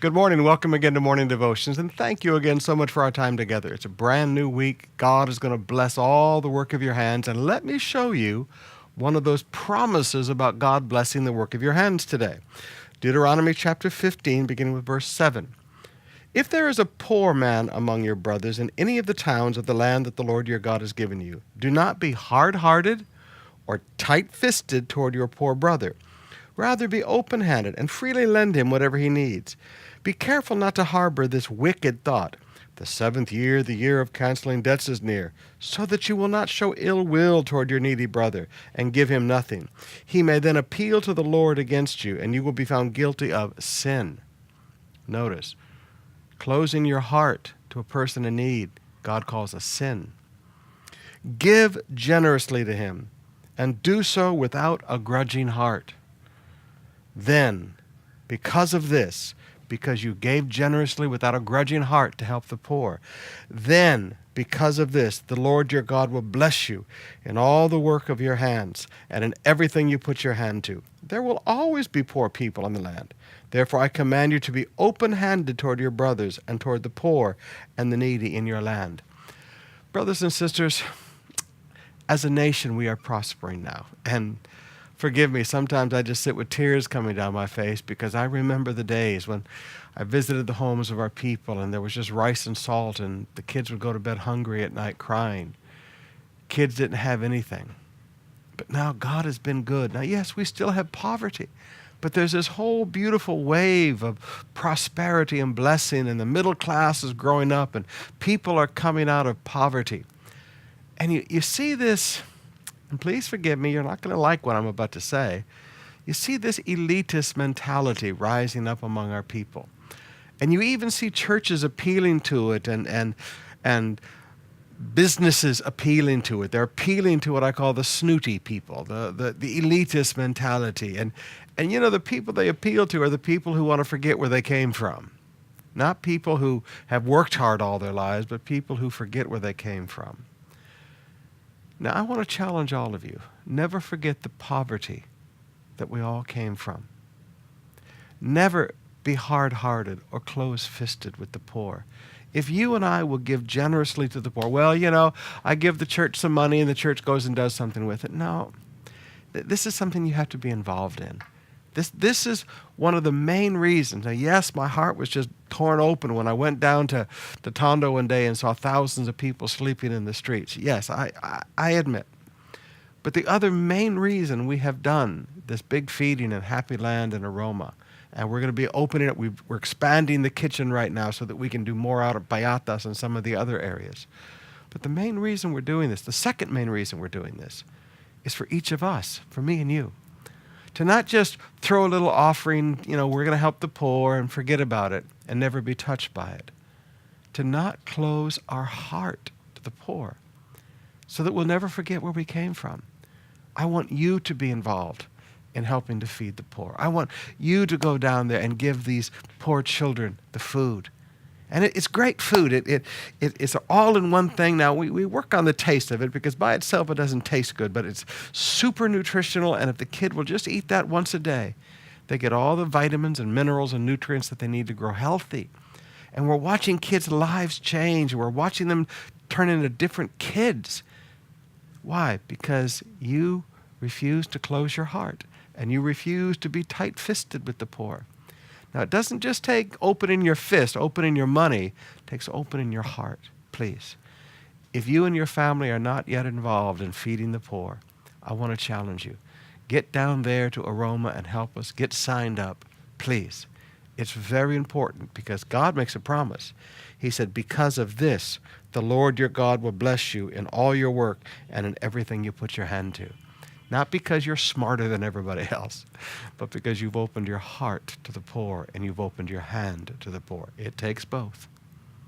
Good morning. Welcome again to Morning Devotions, and thank you again so much for our time together. It's a brand new week. God is going to bless all the work of your hands, and let me show you one of those promises about God blessing the work of your hands today. Deuteronomy chapter 15, beginning with verse 7. If there is a poor man among your brothers in any of the towns of the land that the Lord your God has given you, do not be hard-hearted or tight-fisted toward your poor brother. Rather be open-handed and freely lend him whatever he needs. Be careful not to harbor this wicked thought. The seventh year, the year of canceling debts, is near, so that you will not show ill will toward your needy brother and give him nothing. He may then appeal to the Lord against you, and you will be found guilty of sin. Notice, closing your heart to a person in need, God calls a sin. Give generously to him, and do so without a grudging heart. Then, because of this, because you gave generously without a grudging heart to help the poor, then, because of this, the Lord your God will bless you in all the work of your hands and in everything you put your hand to. There will always be poor people in the land. Therefore, I command you to be open-handed toward your brothers and toward the poor and the needy in your land. Brothers and sisters, as a nation, we are prospering now. And forgive me, sometimes I just sit with tears coming down my face because I remember the days when I visited the homes of our people and there was just rice and salt and the kids would go to bed hungry at night crying. Kids didn't have anything. But now God has been good. Now, yes, we still have poverty, but there's this whole beautiful wave of prosperity and blessing, and the middle class is growing up and people are coming out of poverty. And you see this, and please forgive me, you're not going to like what I'm about to say. You see this elitist mentality rising up among our people. And you even see churches appealing to it and businesses appealing to it. They're appealing to what I call the snooty people, the elitist mentality. And you know, the people they appeal to are the people who want to forget where they came from. Not people who have worked hard all their lives, but people who forget where they came from. Now, I want to challenge all of you. Never forget the poverty that we all came from. Never be hard-hearted or close-fisted with the poor. If you and I will give generously to the poor, well, you know, I give the church some money and the church goes and does something with it. No, this is something you have to be involved in. This is one of the main reasons. Now, yes, my heart was just torn open when I went down to Tondo one day and saw thousands of people sleeping in the streets. Yes, I admit. But the other main reason we have done this big feeding in Happy Land and Aroma, and we're going to be opening it, we're expanding the kitchen right now so that we can do more out of Payatas and some of the other areas. But the main reason we're doing this, the second main reason we're doing this, is for each of us, for me and you. To not just throw a little offering, you know, we're going to help the poor and forget about it and never be touched by it. To not close our heart to the poor so that we'll never forget where we came from. I want you to be involved in helping to feed the poor. I want you to go down there and give these poor children the food. And it's great food. It's all in one thing. Now, we work on the taste of it because by itself it doesn't taste good, but it's super nutritional, and if the kid will just eat that once a day, they get all the vitamins and minerals and nutrients that they need to grow healthy. And we're watching kids' lives change, and we're watching them turn into different kids. Why? Because you refuse to close your heart, and you refuse to be tight-fisted with the poor. Now, it doesn't just take opening your fist, opening your money. It takes opening your heart, please. If you and your family are not yet involved in feeding the poor, I want to challenge you. Get down there to Aroma and help us. Get signed up, please. It's very important because God makes a promise. He said, because of this, the Lord your God will bless you in all your work and in everything you put your hand to. Not because you're smarter than everybody else, but because you've opened your heart to the poor and you've opened your hand to the poor. It takes both.